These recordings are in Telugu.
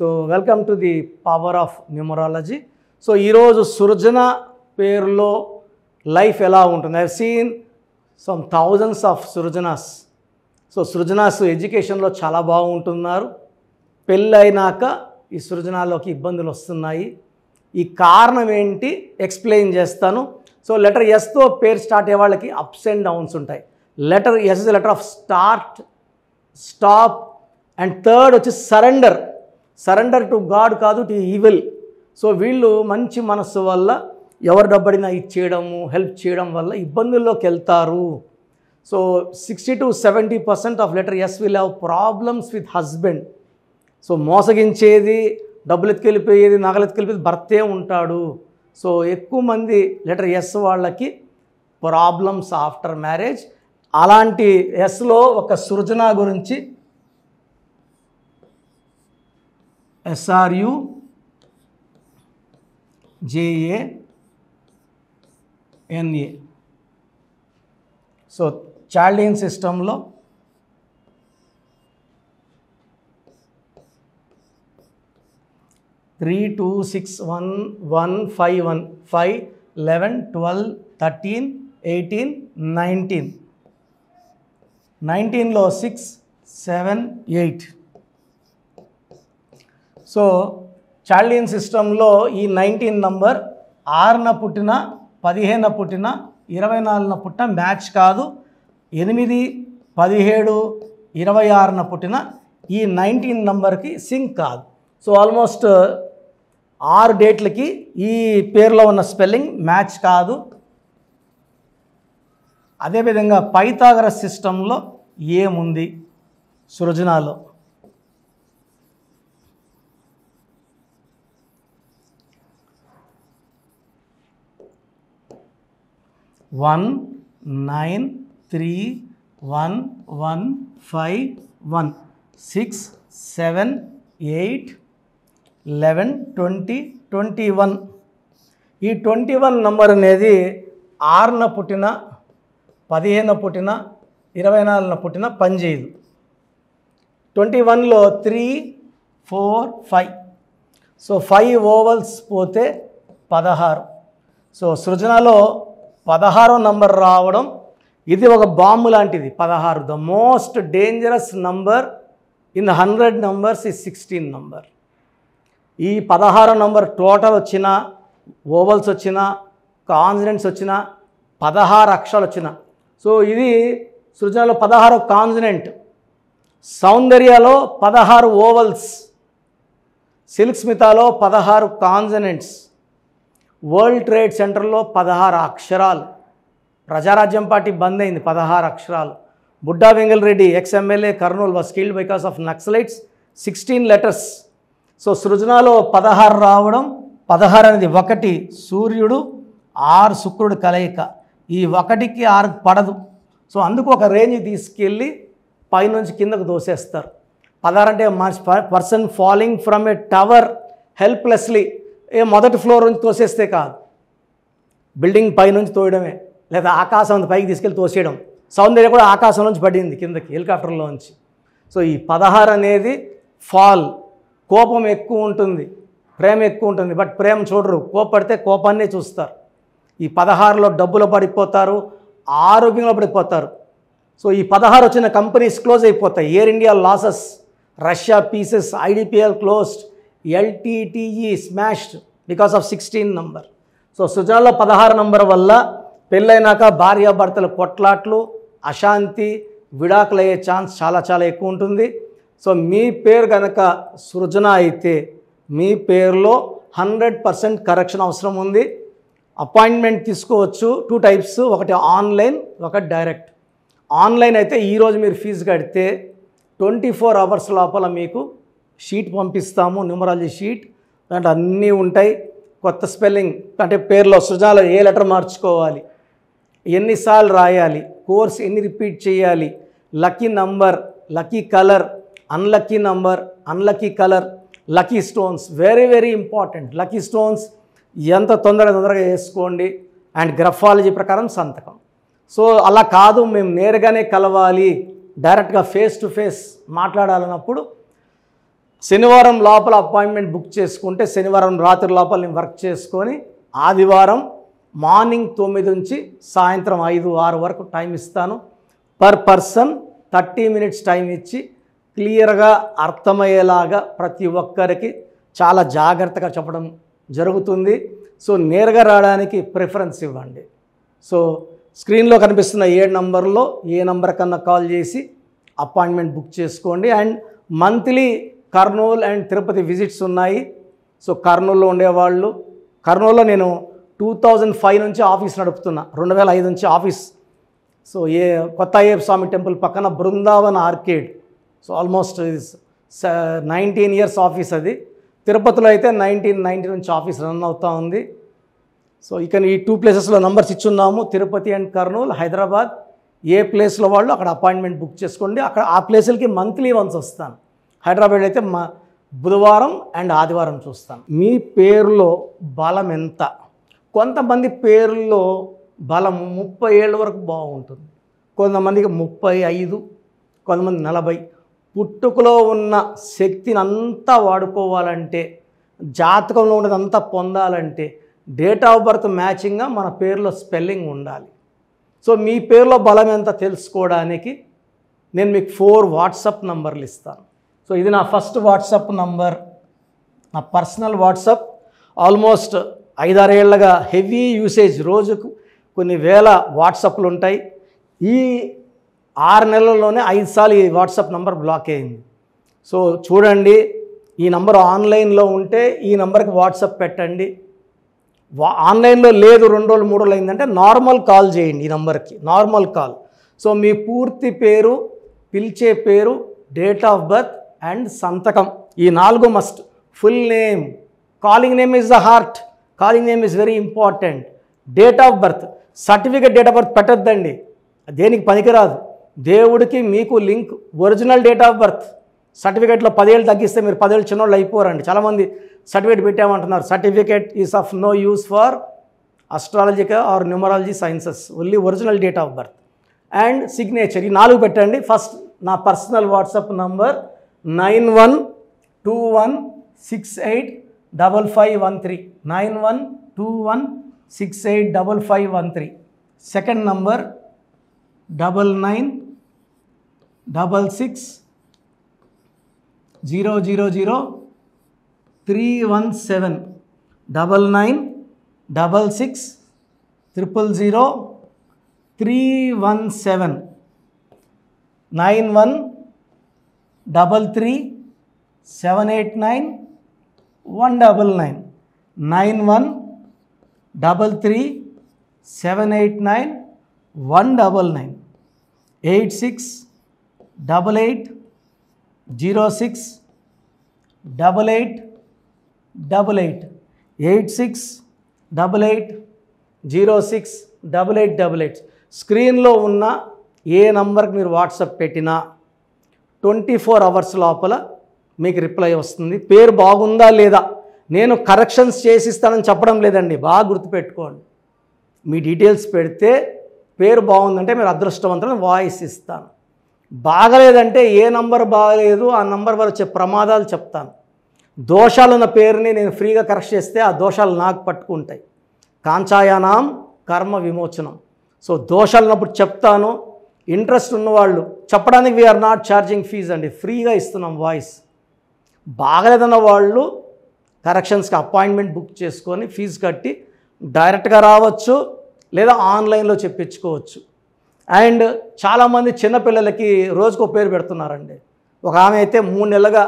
So welcome to the power of numerology. So ఈరోజు సృజన పేరులో లైఫ్ ఎలా ఉంటుంది? I seen some thousands of Srujana's. So Srujana's ఎడ్యుకేషన్లో చాలా బాగుంటున్నారు. పెళ్ళైనాక ఈ సృజనాల్లోకి ఇబ్బందులు వస్తున్నాయి. ఈ కారణం ఏంటి ఎక్స్ప్లెయిన్ చేస్తాను. సో లెటర్ ఎస్తో పేరు స్టార్ట్ అయ్యే వాళ్ళకి అప్స్ అండ్ డౌన్స్ ఉంటాయి. Letter S is letter of start, stop and third వచ్చి సరెండర్. సరెండర్ టు గాడ్ కాదు, టు ఈవిల్. సో వీళ్ళు మంచి మనస్సు వల్ల ఎవరు డబ్బడినా ఇచ్చేయడము, హెల్ప్ చేయడం వల్ల ఇబ్బందుల్లోకి వెళ్తారు. So 60 to 70% of letter S will have problems with husband. So మోసగించేది, డబ్బులు ఎత్తుకెళ్ళిపోయేది, నగలు ఎత్తుకెళ్ళిపోయేది భర్తే ఉంటాడు. సో ఎక్కువ మంది లెటర్ ఎస్ వాళ్ళకి ప్రాబ్లమ్స్ ఆఫ్టర్ మ్యారేజ్. అలాంటి ఎస్లో ఒక సృజన గురించి SRUJANA. సో చాల్డియన్ సిస్టంలో త్రీ 2 6 1 1 5 1 5 11 12 13 18 19 19లో 6 7 8. సో చాల్డియన్ సిస్టంలో ఈ 19 నంబర్ 6న పుట్టిన, 15న పుట్టిన, 24న పుట్టిన మ్యాచ్ కాదు. 8 17 26న పుట్టిన ఈ 19 నంబర్కి సింక్ కాదు. సో ఆల్మోస్ట్ 6 డేట్లకి ఈ పేరులో ఉన్న స్పెల్లింగ్ మ్యాచ్ కాదు. అదేవిధంగా పైథాగరస్ సిస్టంలో ఏముంది సృజనాలో? 1 9 3 1 1 5 1 6 7 8 11 20 21. ఈ 21 నంబర్ అనేది 6న పుట్టిన, 15న పుట్టిన, 24న పుట్టిన పనిచేయదు. 21లో 3 4 5. సో 5 ఓవల్స్ పోతే 16. సో సృజనలో 16వ నంబర్ రావడం ఇది ఒక బాంబు లాంటిది. 16 the most dangerous number in 100 numbers ఈ 16 నంబర్. ఈ 16వ నంబర్ టోటల్ వచ్చిన, ఓవల్స్ వచ్చిన, కాన్సనెంట్స్ వచ్చిన, 16 అక్షరాలు వచ్చిన. సో ఇది సృజనలో 16 కాన్సనెంట్, సౌందర్యలో 16 ఓవల్స్, సిల్క్ స్మితాలో 16 కాన్సనెంట్స్, వరల్డ్ ట్రేడ్ సెంటర్లో 16 అక్షరాలు. ప్రజారాజ్యం పార్టీ బంద్ అయింది, 16 అక్షరాలు. Budda Vengal Reddy ex MLA Kurnool was killed because of Naxalites, 16 letters. So సృజనాలో 16 రావడం, 16 అనేది 1 సూర్యుడు 6 శుక్రుడు కలయిక. ఈ 1కి 6 పడదు. సో అందుకు ఒక రేంజ్ తీసుకెళ్ళి పైనుంచి కిందకు దోసేస్తారు. 16 అంటే person falling from a tower helplessly. మొదటి ఫ్లోర్ నుంచి తోసేస్తే కాదు, బిల్డింగ్ పైనుంచి తోయడమే, లేదా ఆకాశం పైకి తీసుకెళ్ళి తోసేయడం. సౌందర్య కూడా ఆకాశం నుంచి పడింది కిందకి హెలికాప్టర్లోంచి. సో ఈ 16 అనేది ఫాల్. కోపం ఎక్కువ ఉంటుంది, ప్రేమ ఎక్కువ ఉంటుంది. బట్ ప్రేమ చూడరు, కోపడితే కోపాన్నే చూస్తారు. ఈ 16లో డబ్బులు పడిపోతారు, ఆరోగ్యంలో పడిపోతారు. సో ఈ 16 వచ్చిన కంపెనీస్ క్లోజ్ అయిపోతాయి. Air India losses, Russia pieces, IDPL closed, LTTE smashed because of 16 number. So సృజనలో 16 నంబర్ వల్ల పెళ్ళైనాక భార్యాభర్తల కొట్లాట్లు, అశాంతి, విడాకులు అయ్యే ఛాన్స్ చాలా చాలా ఎక్కువ ఉంటుంది. సో మీ పేరు కనుక సృజన అయితే మీ పేరులో 100% కరెక్షన్ అవసరం ఉంది. అపాయింట్మెంట్ తీసుకోవచ్చు. 2 టైప్స్, ఒకటి ఆన్లైన్, ఒకటి డైరెక్ట్. ఆన్లైన్ అయితే ఈరోజు మీరు ఫీజు కడితే 24 అవర్స్ లోపల మీకు షీట్ పంపిస్తాము, న్యూమరాలజీ షీట్. దాంట్లో అన్నీ ఉంటాయి. కొత్త స్పెల్లింగ్ అంటే పేరులో సృజనలో ఏ లెటర్ మార్చుకోవాలి, ఎన్నిసార్లు రాయాలి, కోర్స్ ఎన్ని రిపీట్ చేయాలి, lucky number, lucky colour, unlucky number, unlucky colour, lucky stones, very very important. Lucky stones ఎంత తొందరగా వేసుకోండి. అండ్ గ్రఫాలజీ ప్రకారం సంతకం. సో అలా కాదు, మేము నేరుగానే కలవాలి, డైరెక్ట్గా ఫేస్ టు ఫేస్ మాట్లాడాలన్నప్పుడు శనివారం లోపల అపాయింట్మెంట్ బుక్ చేసుకుంటే శనివారం రాత్రి లోపల నేను వర్క్ చేసుకొని ఆదివారం మార్నింగ్ 9 నుంచి సాయంత్రం 5-6 వరకు టైం ఇస్తాను. పర్ పర్సన్ 30 మినిట్స్ టైం ఇచ్చి క్లియర్గా అర్థమయ్యేలాగా ప్రతి ఒక్కరికి చాలా జాగ్రత్తగా చెప్పడం జరుగుతుంది. సో నేరుగా రావడానికి ప్రిఫరెన్స్ ఇవ్వండి. సో స్క్రీన్లో కనిపిస్తున్న 7 నంబర్లో ఏ నంబర్ కన్నా కాల్ చేసి అపాయింట్మెంట్ బుక్ చేసుకోండి. And monthly Kurnool and Tirupati visits ఉన్నాయి. సో కర్నూలులో ఉండేవాళ్ళు, కర్నూలులో నేను 2005 నుంచి ఆఫీస్ నడుపుతున్నా, 2005 నుంచి ఆఫీస్. సో కొత్త అయ్యప్ప స్వామి టెంపుల్ పక్కన Brindavan arcade. So almost 19 years office అది. తిరుపతిలో అయితే 1990 నుంచి ఆఫీస్ రన్ అవుతూ ఉంది. సో ఇక ఈ 2 ప్లేసెస్లో నంబర్స్ ఇచ్చున్నాము, తిరుపతి అండ్ కర్నూలు. హైదరాబాద్ ఏ ప్లేస్లో వాళ్ళు అక్కడ అపాయింట్మెంట్ బుక్ చేసుకోండి. అక్కడ ఆ ప్లేసులకి మంత్లీ వన్స్ వస్తాను. హైదరాబాద్ అయితే బుధవారం అండ్ ఆదివారం చూస్తాను. మీ పేరులో బలం ఎంత? కొంతమంది పేరులో బలం 30 ఏళ్ళ వరకు బాగుంటుంది, కొంతమందికి 35, కొంతమంది 40. పుట్టుకలో ఉన్న శక్తిని అంతా వాడుకోవాలంటే, జాతకంలో ఉన్నదంతా పొందాలంటే డేట్ ఆఫ్ బర్త్ మ్యాచింగ్గా మన పేరులో స్పెల్లింగ్ ఉండాలి. సో మీ పేరులో బలం ఎంత తెలుసుకోవడానికి నేను మీకు 4 వాట్సాప్ నంబర్లు ఇస్తాను. సో ఇది నా ఫస్ట్ వాట్సాప్ నంబర్, నా పర్సనల్ వాట్సాప్. ఆల్మోస్ట్ 5-6 ఏళ్ళగా హెవీ యూసేజ్, రోజుకు కొన్ని వేల వాట్సాప్లు ఉంటాయి. ఈ 6 నెలల్లోనే 5 సార్లు ఈ వాట్సాప్ నంబర్ బ్లాక్ అయింది. సో చూడండి, ఈ నంబర్ ఆన్లైన్లో ఉంటే ఈ నంబర్కి వాట్సాప్ పెట్టండి. ఆన్లైన్లో లేదు 2 రోజులు 3 రోజులు అయిందంటే నార్మల్ కాల్ చేయండి ఈ నంబర్కి, నార్మల్ కాల్. సో మీ పూర్తి పేరు, పిలిచే పేరు, డేట్ ఆఫ్ బర్త్ అండ్ సంతకం, ఈ 4 must. Full name, calling name is the heart, calling name is very important. Date of birth, certificate date of birth పెట్టద్దండి, దేనికి పనికిరాదు. దేవుడికి మీకు link original date of birth. సర్టిఫికేట్లో 10 ఏళ్ళు తగ్గిస్తే మీరు 10 ఏళ్ళు చిన్నోళ్ళు అయిపోరండి. చాలామంది సర్టిఫికేట్ పెట్టామంటున్నారు. Certificate is of no use for astrological or numerology sciences, only original date of birth and signature, ఈ 4 పెట్టండి. ఫస్ట్ నా personal WhatsApp number 9121685513, 9121685513. Second number 9966000317, 9966000317, 9133789199, 9133789199, 8688068888, 8688068888. స్క్రీన్లో ఉన్న ఏ నంబర్కి మీరు వాట్సాప్ పెట్టినా 24 అవర్స్ లోపల మీకు రిప్లై వస్తుంది. పేరు బాగుందా లేదా, నేను కరెక్షన్స్ చేసిస్తానని చెప్పడం లేదండి, బాగా గుర్తుపెట్టుకోండి. మీ డీటెయిల్స్ పెడితే పేరు బాగుందంటే మీరు అదృష్టవంతులను వాయిస్ ఇస్తాను. బాగలేదంటే ఏ నంబర్ బాగలేదు ఆ నంబర్ వల్ల వచ్చే ప్రమాదాలు చెప్తాను. దోషాలున్న పేరుని నేను ఫ్రీగా కరెక్ట్ చేస్తే ఆ దోషాలు నాకు పట్టుకుంటాయి. కాంచాయానాం కర్మ విమోచనం. సో దోషాలు ఉన్నప్పుడు చెప్తాను. ఇంట్రెస్ట్ ఉన్నవాళ్ళు చెప్పడానికి వీఆర్ నాట్ ఛార్జింగ్ ఫీజ్ అండి, ఫ్రీగా ఇస్తున్నాం వాయిస్. బాగలేదన్న వాళ్ళు కరెక్షన్స్కి అపాయింట్మెంట్ బుక్ చేసుకొని ఫీజు కట్టి డైరెక్ట్గా రావచ్చు, లేదా ఆన్లైన్లో చెప్పించుకోవచ్చు. అండ్ చాలామంది చిన్నపిల్లలకి రోజుకో పేరు పెడుతున్నారండి. ఒక ఆమె అయితే 3 నెలలుగా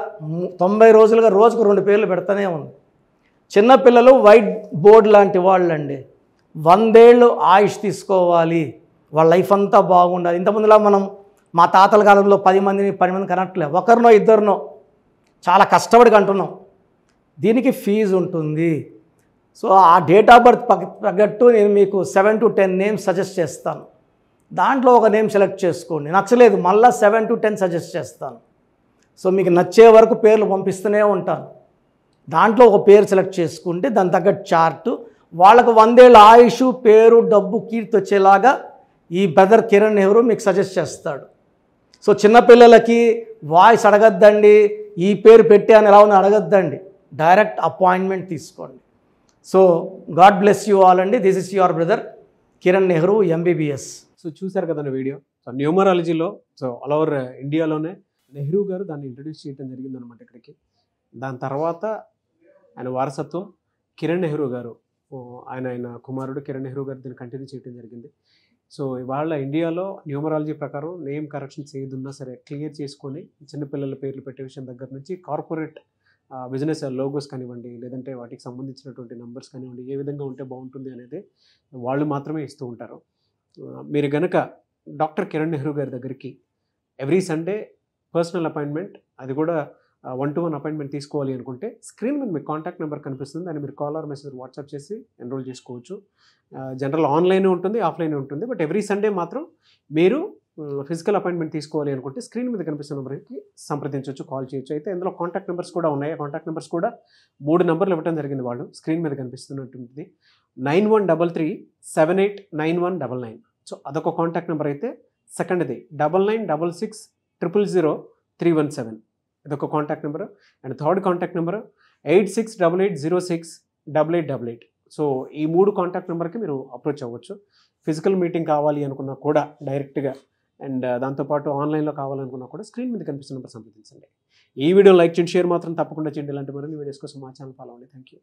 90 రోజులుగా రోజుకు 2 పేర్లు పెడతానే ఉంది. చిన్నపిల్లలు వైట్ బోర్డ్ లాంటి వాళ్ళండి, 100 ఏళ్ళు ఆయుష్ తీసుకోవాలి, వాళ్ళ లైఫ్ అంతా బాగుండాలి. ఇంతకుముందులా మనం మా తాతల కాలంలో 10 మందిని 12 మంది కనట్లే, ఒకరినో ఇద్దరినో చాలా కష్టపడి కంటున్నాం. దీనికి ఫీజు ఉంటుంది. సో ఆ డేట్ ఆఫ్ బర్త్ తగ్గట్టు నేను మీకు 7 to 10 నేమ్స్ సజెస్ట్ చేస్తాను. దాంట్లో ఒక నేమ్ సెలెక్ట్ చేసుకోండి, నచ్చలేదు మళ్ళీ 7 to 10 సజెస్ట్ చేస్తాను. సో మీకు నచ్చే వరకు పేర్లు పంపిస్తూనే ఉంటాను. దాంట్లో ఒక పేరు సెలెక్ట్ చేసుకుంటే దాని తగ్గట్టు చార్టు, వాళ్ళకు 100 ఏళ్ళ ఆయుష్, పేరు, డబ్బు, కీర్తి వచ్చేలాగా ఈ బ్రదర్ కిరణ్ నెహ్రూ మీకు సజెస్ట్ చేస్తాడు. సో చిన్నపిల్లలకి వాయిస్ అడగద్దండి, ఈ పేరు పెట్టాను ఎలా ఉందో అడగద్దండి, డైరెక్ట్ అపాయింట్మెంట్ తీసుకోండి. So God bless you all అండి. This is your brother Kiran Nehru MBBS. So చూశారు కదండి వీడియో. సో న్యూమరాలజీలో సో ఆల్ ఓవర్ ఇండియాలోనే నెహ్రూ గారు దాన్ని ఇంట్రడ్యూస్ చేయడం జరిగిందనమాట ఇక్కడికి. దాని తర్వాత ఆయన వారసత్వం కిరణ్ నెహ్రూ గారు, ఆయన కుమారుడు కిరణ్ నెహ్రూ గారు దీన్ని కంటిన్యూ చేయడం జరిగింది. సో ఇవాళ ఇండియాలో న్యూమరాలజీ ప్రకారం నేమ్ కరెక్షన్స్ ఏదున్నా సరే క్లియర్ చేసుకొని చిన్నపిల్లల పేర్లు పెట్టే విషయం దగ్గర నుంచి కార్పొరేట్ బిజినెస్ లోగోస్ కానివ్వండి, లేదంటే వాటికి సంబంధించినటువంటి నెంబర్స్ కానివ్వండి, ఏ విధంగా ఉంటే బాగుంటుంది అనేది వాళ్ళు మాత్రమే ఇస్తూ ఉంటారు. మీరు కనుక డాక్టర్ కిరణ్ నెహ్రూ గారి దగ్గరికి ఎవ్రీ సండే పర్సనల్ అపాయింట్మెంట్, అది కూడా 1-to-1 అపాయింట్మెంట్ తీసుకోవాలి అనుకుంటే స్క్రీన్ మీద మీకు కాంటాక్ట్ నెంబర్ కనిపిస్తుంది, దాన్ని మీరు కాల్ ఆర్ మెసేజ్ వాట్సాప్ చేసి ఎన్రోల్ చేసుకోవచ్చు. జనరల్ ఆన్లైన్ ఉంటుంది, ఆఫ్లైన్ ఉంటుంది. బట్ ఎవ్రీ సండే మాత్రం మీరు ఫిజికల్ అపాయింట్మెంట్ తీసుకోవాలి అనుకుంటే స్క్రీన్ మీద కనిపిస్తున్న నెంబర్కి సంప్రదించవచ్చు, కాల్ చేయొచ్చు. అయితే ఇందులో కాంటాక్ట్ నెంబర్స్ కూడా ఉన్నాయి. ఆ కాంటాక్ట్ నెంబర్స్ కూడా 3 నెంబర్లు ఇవ్వడం జరిగింది వాళ్ళు. స్క్రీన్ మీద కనిపిస్తున్నటువంటి 9133789199. సో అదొక కాంటాక్ట్ నెంబర్ అయితే. సెకండ్ది 9966000317, ఇదొక contact number. And third contact number 8688068888. So ఈ 3 కాంటాక్ట్ నెంబర్కి మీరు అప్రోచ్ అవ్వచ్చు. ఫిజికల్ మీటింగ్ కావాలి అనుకున్నా కూడా డైరెక్ట్గా, అండ్ దాంతోపాటు ఆన్లైన్లో కావాలనుకున్నా కూడా స్క్రీన్ మీద కనిపిస్తున్న నెంబర్ సంప్రదించండి. ఈ వీడియో లైక్ చేయండి, షేర్ మాత్రం తప్పకుండా చేయండి. ఇలాంటి మరిన్ని వీడియోస్ కోసం మా ఛానల్ ఫాలో అవ్వండి. Thank you.